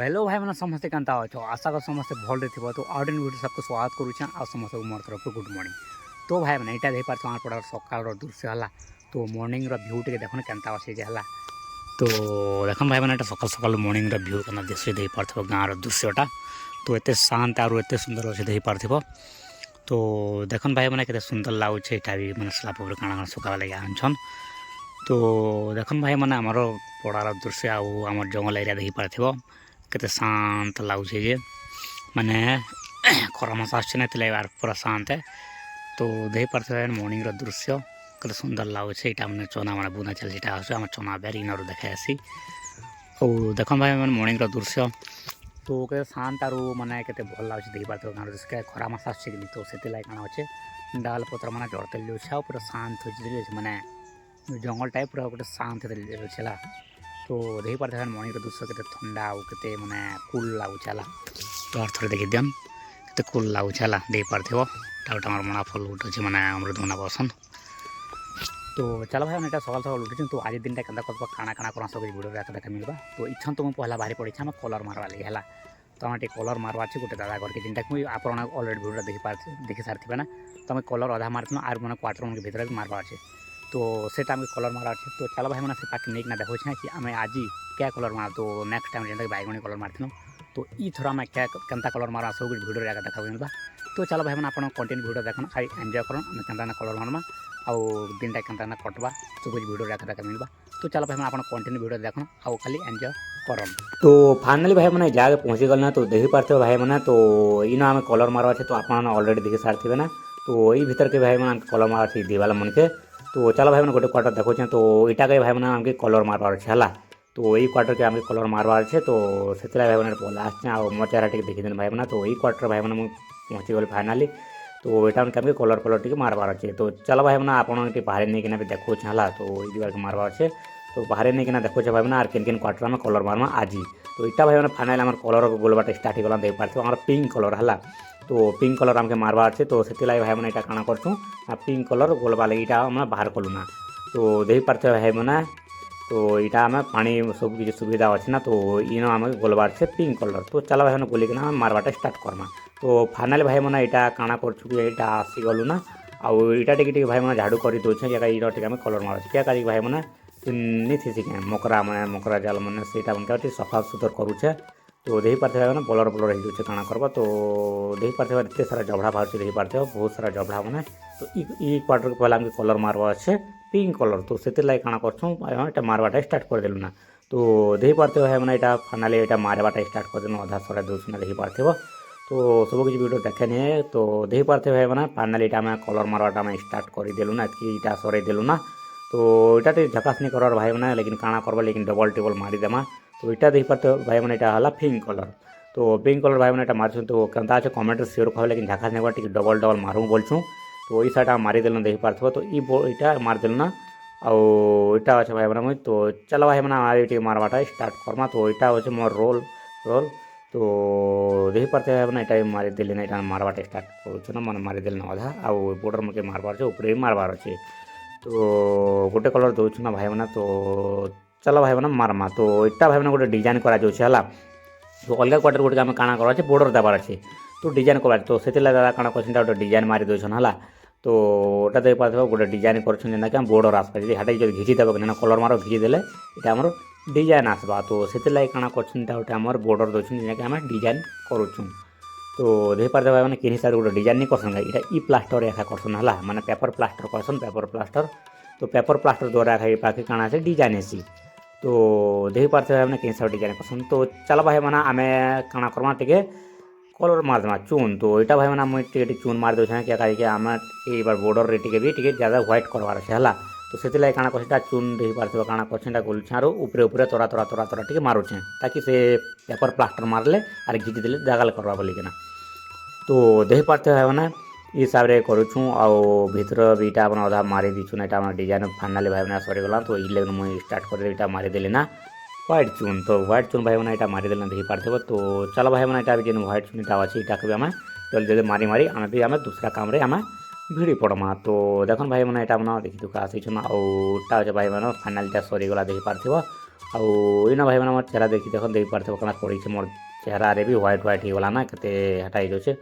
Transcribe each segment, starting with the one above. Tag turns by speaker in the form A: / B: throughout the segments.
A: Hello भाई मैंने समस्ते केन्ता अच्छ आशा कर समस्ते भल थी तो आउट इन वीडियो सबको स्वागत करुचे आ समस्त मोर तरफ गुड मॉर्निंग। तो भाई मैंने यहाँ देखिए पार्थ आम पड़ार सकाल दृश्य है तो मॉर्निंग भ्यू टे देखो केन्ता अच्छे है तो देख भाई मैंने सकाल सकाल मॉर्निंग भ्यू के दृश्य दे पार्थ गाँव दृश्यटा तो एत शांत और एत सुंदर अच्छे दे पार्थ तो देख भाई मैंने के सुंदर लगुच यहाँ भी मैंने स्लाप काଣା सुखा लगे आनछन तो देख भाई मैंने आमर पड़ार दृश्य आम जंगल एरिया देखी पार्थ केते शांत लगुचे जे माने खरा मास आसने पूरा शांत है तो देख पार्थे मॉर्निंग दृश्य केते सुंदर लगुचे यहाँ मैंने चना मैंने बुना चलती आम चना बेर इन देखा आसी और देख भाई मैंने मॉर्निंग दृश्य तो के शांत आर माने केते भल लगुचे देख पार्थ गाँव दृश्य खरा मास आसे तो से काଣା अच्छे डाल पत्र मैंने जड़ते जाऊे पूरा शांत हो माने जंगल टाइप पूरा गोटे शांत है तो देख पार्थे मॉर्निंग दृश्य के ठंडा के माने कूल लगुच तो आर थे देखी दियन के कूल लगुच देख पार्थ गोटे मणा फल उठे माने अमृत मना बसन तो चलो भाई मैंने सकाल सकाल उठी तो आज दिन के काଣା काଣା कर सब वीडियो देखा मिलवा तो इच्छा तो मुझे पहला बाहरी पड़ी आम कलर मारवा लगे है तो आम कलर मारवा गोटे दादा घर के जिनटा मुझे आप अलरेडी वीडियो देखी सारी ना तो आम कलर अधा मार्न आर मैंने क्वार्टर मन भर भी मारवा अच्छे तो सेटा आम कलर मारा अच्छे तो चलो भाई मैंने से पाक नहीं देखा कि आम आज क्या कलर मार तो नेक्स्ट टाइम जेनटा बैगणी कलर मार्थिन तो थर आम क्या केन्ता कलर मारा सब कुछ वीडियो आगे देखा मिलवा तो चलो भाई मैंने आप कंटेंट वीडियो देखना खाई एंजॉय करन आम केन्ता कलर मारमा आउ दिन टाइम केन्ता कटवा सब कुछ वीडियो आगे देखा मिलवा तो चलो भाई मैंने आप कंटेंट वीडियो देखना आउ खाली एंजॉय करन तो फाइनली भाई मैंने जगह पहुँची गल ना तो देखी पार्थ भाई मैंने तो इन आम कलर मारवा तो आप अलरेडी देखी सारी ना तो यही भीतर के भाई मैंने कलर मारा दीवाल मन के तो चलो भाई मैंने गोटे क्वार्टर देखो तो यहाँ के भाई मैंने आमके कलर मारवार अच्छे है तो यही क्वार्टर के आमके कलर मारवार अच्छे तो से भाई मैंने पहला आसे मो चेहरा टे देखीदे भाई मैंने तो यही क्वार्टर भाई मैंने पहुँची गली फाइनाली तो यहाँ आमके कलर कलर टे मारवार अच्छे तो चलो भाई मैंने आपड़ी बाहर नहीं भी देखो है तो ये दीवार के मारवार अच्छे तो बाहर नहीं देखो भाई मैंने केन केन क्वार्टर में कलर मारमा आज तो यहाँ भाई मैंने फाइनाली आम कलर गोलबाटा स्टार्ट होगा देख पार्थ आम पिंक कलर है तो पिंक कलर आमके मारवा अच्छे तो से भाई मैंने यहाँ काଣା करछूँ पिंक कलर गोलबा लगे यहाँ बाहर कलु ना तो देख पार्थ भाई मैंने तो यहाँ आम पानी सब किसी सुविधा अच्छे ना तो इन आम गोलबार से पिंक कलर तो चलो भाई मैंने गोलिकिना मारवाटा स्टार्ट करमा तो फाइनाली भाई मैंने यहाँ काଣା करछू कि यहाँ आसीगलु ना आउ यहाँ टे भाई मैंने झाड़ू कर दौचे ये आम कलर मार क्या करी भाई मैंने नहीं थी मकरा मैंने मकरा जाल मैंने से सफा सुतर करुचे तो देख पार्थ भाई मैंने बलर बलर हो काଣା करवा तो देख पार्थ भाई एत सारा जबड़ा बाहर देख पार्थ बहुत सारा जबड़ा मैंने तो ये क्वार्टर के पहले आमके कलर मारवा अच्छे पिंक कलर तो से काଣା करछूँ यहाँ मारवाटा स्टार्ट करदेलु ना तो देख पार्थ भाई मैंने यहाँ फाइनाली यहाँ मारवाटा स्टार्ट करदेलु अधा सरा दूसरा देख पार्थ तो सब किसी वीडियो देखे नहीं तो देख पार्थ भाई मैंने फाइनाली यहाँ कलर मारवाटा स्टार्ट करदेलु ना यहाँ सरईदेलु ना तो यहाँ टे झकास नहीं करार भाई मैंने लेकिन काଣା करवा लेकिन डबल टेबल मारिदेमा तो यहाँ देख पार्थ भाई मैंने यहाँ है पिंक कलर तो पिंक कलर भाई मैंने यहाँ मार्चुँ तो केन्ता अच्छे कमेंट श्योर कह लेकिन झाकास नहीं टे डबल डबल मारूँ बोलूँ तो ये साइड मारिदेल देख पार्थ तो यहाँ मारिदेल ना आईटा अच्छे भाई मैंने तो चलो भाई मैंने ये मारवाटा स्टार्ट करमा तो यहाँ अच्छे मोर रोल रोल तो देख पार्थ भाई मैंने यहाँ मारिदेली ना यहाँ मारवाटा स्टार्ट करूँ ना मैंने मारिदेल ना अधा आउ बॉर्डर में मारबार अच्छे ऊपर भी मारबार अच्छे तो गोटे कलर दूँ ना भाई मैंने तो चलो भाई मैंने मारमा तो यहाँ भाई मैंने गोटे डिजाइन करा है तो अलग क्वार्टर गोटे आम काଣା कर बॉर्डर देवार अच्छे तो डिजाइन कर तो से दादा काଣା कर गोटे डिजाइन मारी दौन है तो यहाँ देख पार्थ गोटे डिजाइन कर बॉर्डर आसपा जी हाटे जो घिचिदेव कि कलर मार घिचिदेले यहाँ आम डिजाइन आसवा तो से काଣା कर आम बॉर्डर दौन जैसे आम डिजाइन करुँ तो देख पार्थ भाई मैंने किन हिसाब से गोटे डिजाइन नहीं करसन यहाँ ई प्लास्टर एका करसन है मैंने पेपर प्लास्टर करसन पेपर प्लास्टर तो पेपर प्लास्टर द्वारा ये पाखे काଣା से डिजाइन हेसी तो देख पार्थ भाई मैंने किन हिसाब डिजाइन करसन तो चलो भाई मैंने आम काଣା करमा टे कलर मारदेमा चून तो यहाँ भाई मैंने मुझे चून मार दे क्या कहीं आम ये बार बॉर्डर टे ज़्यादा व्हाइट करवार अच्छे है तो से काଣା कर चून देख पार्थ काଣା कर गोलछे आरो ऊपर ऊपर तोरा तोरा तोरा तोरा टे मारुचे ताकि से पेपर प्लास्टर मारले आर घिची देले जगह करवा बोलिकिना तो देख पार्थ भाई मैंने हिसाब से करुँ आउ भीतर भी यहाँ अधा मारी दीचु ना यहाँ डिजाइन फाइनाली भाई मैंने सरीगला तो ये मुझे स्टार्ट कर मारिदेली ना व्हाइट चून तो व्हाइट चून भाई मैंने यहाँ मारिदेल देख पार्थ तो चलो भाई मैंने यहाँ जो व्हाइट चून यहाँ अच्छे यहाँ भी आम जल्दी जल्दी मारी मारी आम भी आम दूसरा काम आम भिड़ी पड़मा तो देखो भाई मैंने यहाँ देखी दुख आसी आउटा अच्छे भाई मैंने फाइनाल सरीगला देख पार्थ आउ इना भाई मैंने मोर चेहरा देखी देख देख पार्थ कना पड़ी मोर चेहरा रे भी व्हाइट व्हाइट हो गला ना केते हटा जाऊे।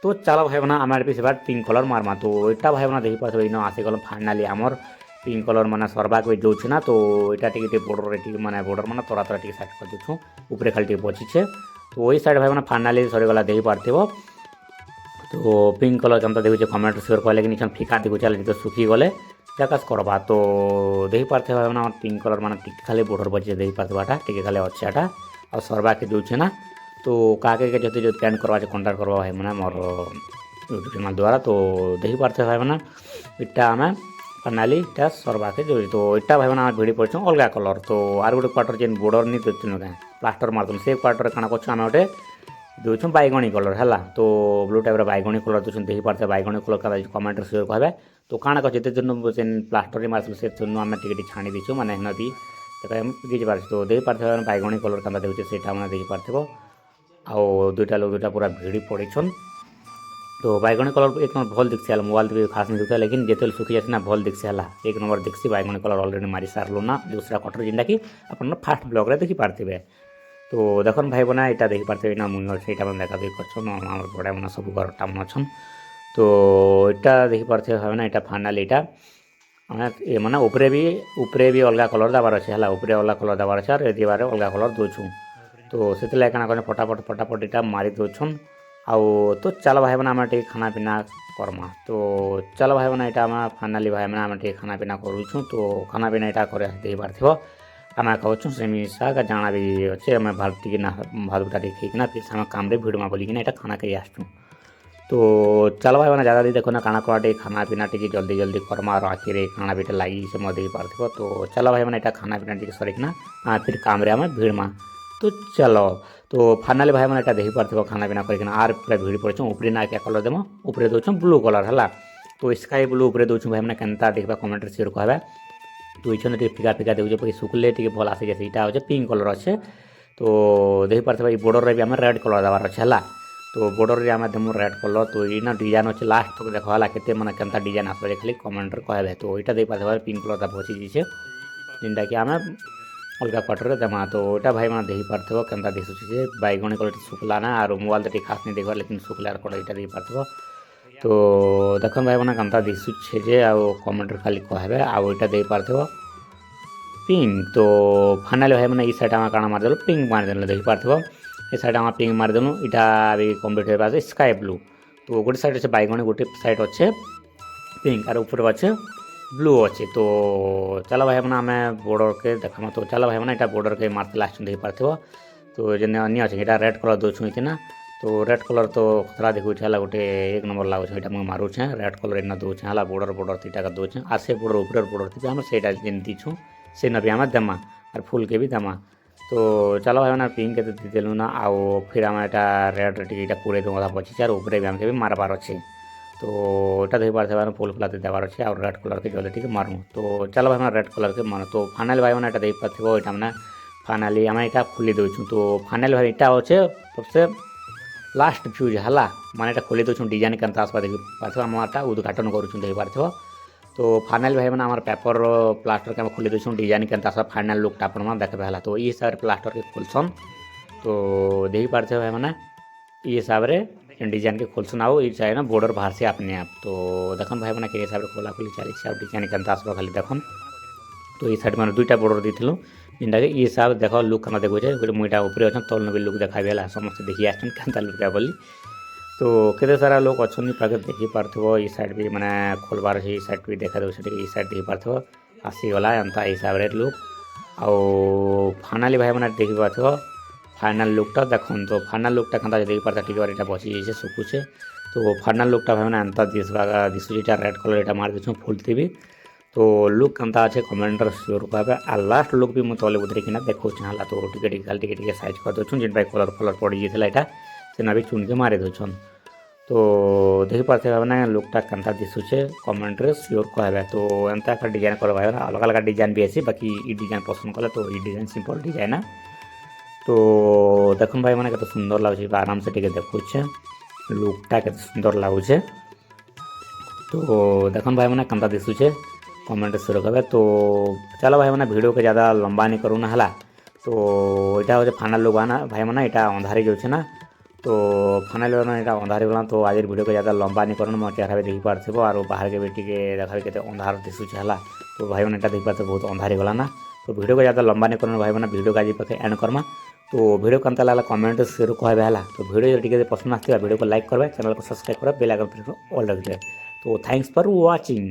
A: तो चलो भाई बना आम भी से पिंक कलर मारमा। तो यहाँ भाई बना देखी पार्थ इन आसीगल फाइनाली आमर पिंक कलर मैंने सरबाक भी जाऊे ना। तो यहाँ टे बॉर्डर मैंने बॉर्डर मैंने तोरा तोरा साइड कर दूँ ऊपर खाली बचिछे। तो वही साइड भाई मैंने फाइनाली सरीगला देख पार्थिव। तो पिंक कलर केमता देखुचे कमेंट सियोर कह लेकिन इछन फिका देखुचे तो सुखी गले जकास करवा। तो देख पार्थे भाई मैंने पिंक कलर मैंने टिके खाली बॉर्डर बचे देख पार्थिवाटा टिके खाली अच्छाटा और सरबा के दूचे ना। तो काके के जो पेंट करवा कंटाक्ट करवा भाई मैंने मोर यूट्यूब चैनल द्वारा। तो देख पार्थे भाई मैंने इटा आम फाइनाली इटा सरबा के जो। तो इटा भाई मैंने भिड़ी पड़े अलग कलर। तो आर गोटे क्वार्टर जेन बॉर्डर नहीं देखुन क्या प्लास्टर मारदन से क्वार्टर काଣା करछु आम गोटे दूसर बैगणी कलर है। तो ब्लू टाइप बैगणी कलर दूसरे देख पार्थे बैगणी कलर का कमेंट सियोर कहे। तो काଣା कर जिते दिन जेन प्लास्टर मार्सल से आम टे छाणी दीचु मैंने नदी गिज पार्छ। तो देख पार्थे बैगणी कलर क्या देखुचे से मैंने देख पार्थिव। आउ दुईटा लोग दुईटा पूरा भिड़ी पड़ीछन। तो बैगणी कलर एक नंबर भल दिखसी मोबाइल भी खास नहीं दिखता लेकिन जिते सुखी जाए ना भल दिखसी है एक नंबर दिखसी बैगणी कलर अलरेडी मारी सारू ना दूसरा कटर जेनटा कि आप फास्ट ब्लॉग रे देखी पार्थिबे। तो देखन भाई बना यहाँ देखी पार्थे ना मुझे से देखा देखी कर बड़ा मैंने सब घरटा मन अच्छन। तो यहाँ देखी पार्थे भाई ना यहाँ फाइनाल यहाँ मैंने उपरे भी अलग कलर देवार अच्छे है उपरे अलग कलर देवार अच्छे और दीवार अलग कलर दूँ। तो से क्या फटाफट यहाँ मारी दून। आउ तो चलो भाई मैंने आम खाना पीना करमा। तो चलो भाई मैंने यहाँ फाइनाली भाई मैंने आम खाना पीना करूँ। तो खाना पीना यहाँ कर दे पार्थिव आम खाऊँ सेमी शाग जाना भी अच्छे आम भात टी भात गुटा खाईकिना फिर आम काम भिड़मा बोलिकिना यहाँ खाना खाई आसचुँ। तो चलो भाई मैंने ज़्यादा दी देखो ना काଣା करा खाना पीना टी जल्दी जल्दी करमा और आखिर खाना पीना लगी से मत पार्थिव। तो चलो भाई मैंने यहाँ खाना पीना टी सरिकिना फिर काम आम भिड़मा। तो चलो तो फाइनाली भाई मैंने यहाँ देख पार्थिव खाना पीना करके आर पूरा भिड़ पड़े ऊपर ना क्या कलर देम ऊपर दूँ ब्लू कलर है। तो स्काई ब्लू ऊपर दूँ भाई मैंने केनता देखा कमेंट सियोर कहे। तो ये फिका फिका देखुचे सुखले टी भल आसे जैसे यहाँ अच्छे पिंक कलर अच्छे। तो देख पार्थिव बॉर्डर भी आम रेड कलर देवार अच्छे है। तो बॉर्डर रे आम देमु रेड कलर। तो ये डिजाइन अच्छे लास्ट तक देखा के मैंने केनता डिजाइन आसपे खाली कमेंट कहे। तो यहाँ देख पार्थिव पिंक कलर बची जाइए जेनटा कि आम अलग क्वार्टर देमा। तो यहाँ भाई मैंने देख पार्थिव केनता दिशुचे बैगणी कलर शुक्ला ना और मोबाइल तो खास नहीं देखा लेकिन शुक्लार कलर यहाँ देख पार्थिव। तो देख भाई मैंने केनता दिशुचे जे कमेंट खाली कहे आउ यहाँ देख पार्थिव पिंक। तो फाइनाली भाई मैंने साइड आम काଣା मारिदेलु पिंक मारिदेलु देख पार्थिव ये साइड आम पिंक मारिदेलु यहाँ भी कम्प्लीट हो स्काई ब्लू। तो गोटे साइड अच्छे बैगणी गोटे साइड अच्छे पिंक और ऊपर अच्छे ब्लू अच्छे। तो चलो भाई मैंने आम बॉर्डर के देखा। तो चलो भाई मैंने यहाँ बॉर्डर के मारते लास्ट देख पार्थिव। तो जेने अन्य अच्छे यहाँ रेड कलर दूँ ना। तो रेड कलर तो खतरा देखुचे है गोटे एक नंबर लगुचे यहाँ मुझे मारुचे रेड कलर इना दूचे है बॉर्डर बॉर्डर तीटा दूचे आ से बॉर्डर ऊपर बॉर्डर थी आम से जेन दीछू से भी आम देमा और फुल के भी देमा। तो चलो भाई मैंने पिंक के देलु ना आउ फिर आम यहाँ रेड टी पूरे दूँ बची और ऊपर भी आमके भी मारबार अच्छे। तो यहाँ देख पार्थे फुल फुला देवार अच्छे और रेड कलर के जल्दी टी मारूँ। तो चलो भाई मैंने रेड कलर के मारूँ। तो फाइनाल भाई मैंने यहाँ देख पार्थिव यहाँ मैंने फाइनाली आम यहाँ खोली दूँ। तो फाइनाल भाई यहाँ अच्छे सबसे लास्ट फ्यूज है मैंने यहाँ खोली दूँ डिजाइन केनता आसपा देख पार्थिव आम उद्घाटन करूँ देख पार्थिव। तो फाइनाल भाई मैंने पेपर प्लास्टर के खोली दूँ डिजाइन केनता आसपा फाइनाल लुकटा अपन देखबे है। तो ये हिसाब से प्लास्टर के खोलसन। तो देख पार्थिव भाई मैंने ये हिसाब से डिजाइन के खोलसन आउ ये ना बॉर्डर बाहर से अपने आप। तो देखन भाई मैंने के हिसाब से खोला खोली चली डिजाइन केनता आसपा खाली देखन। तो ये साइड मैंने दुईटा बॉर्डर दी जेनटा कि ये हिसाब देख लुक केना देखुचे मुझे ऊपर अच्छे तल भी लुक देखा है समस्त देखी आसन केनता लुक बोली। तो केते सारा लोग अच्छा पाखे देखी पार्थिव ये साइड भी मैंने खोलबार अच्छे साइड भी देखा दूसरे ये साइड देखी पार्थिव आसीगला एंता हिसाब से लुक आउ फाइनाली भाई मैंने देखी पार्थिव फाइनाल लुकटा देखन। तो फाइनाल लुकटा केनता देखी पार्थ टी बची जाइए सुखुचे। तो फाइनाल लुकटा भाई मैंने एंता दिशुचे रेड कलर यहाँ मार दूँ फुल थी। तो लुक केनता अच्छे कमेंटर सियोर कहे आ लास्ट लुक भी मुझे तले उतरिकिना देखा है। तो टिके साइज कर दूँ जेन कलर कलर पड़ जाता यहाँ से भी चुन के मारी दून। तो देख पार्थे मैंने लुकटा केनता दिशुचे कमेंट रे सियोर कहे। तो एंता एक डिजाइन कर अलग अलग डिजाइन भी अच्छे बाकी ये डिजाइन पसंद कले तो ये डिजाइन सिंपल डिजाइन है। तो देखो भाई मैंने केते सुंदर लगुच आराम से टिके देखुचे लुकटा केते सुंदर लगुचे। तो देखो भाई मैंने केनता दिशुचे कमेंट सियोर कहे। तो चलो भाई मैंने वीडियो के ज़्यादा लंबा नहीं करूँ ना है তো এটা হচ্ছে ফাইনাল লুক না ভাই মানে এটা ଅନ୍ଧାରେ ଯାଉଛି ନା তো ফাইনাল এটা ଅନ୍ଧାରେ ଗଲା তো ଆଜିର ଭିଡ଼ିଓକୁ ज़्यादा ଲମ୍ବା नहीं କରନ ମୋ ଚେहरा ବି ଦେଖିପାରୁଥିବ ଆରୁ ବାହାରକେ ବି ଟିକେ ଦେଖାବି କେତେ ଅନ୍ଧାର ଦିଶୁଛି ହେଲା ତ ଭାଇମାନେ ଏଇଟା ଦେଖିପାରୁଥିବ ବହୁତ ଅନ୍ଧାରେ ଗଲା ନା ତ ଭିଡ଼ିଓକୁ ज़्यादा ଲମ୍ବା नहीं କରନ ଭାଇମାନେ ଭିଡ଼ିଓକୁ ଆଜି ପାଖେ ଏଣ୍ଡ କର୍ମା तो वीडियो केमता लागला कमेंट से कहबे है तो वीडियो टिके पसंद आसथिबा वीडियो को लाइक करबे चैनल को सब्सक्राइब करबे बेल आइकन प्रेस ऑल रखिबे तो थैंक्स फॉर वाचिंग।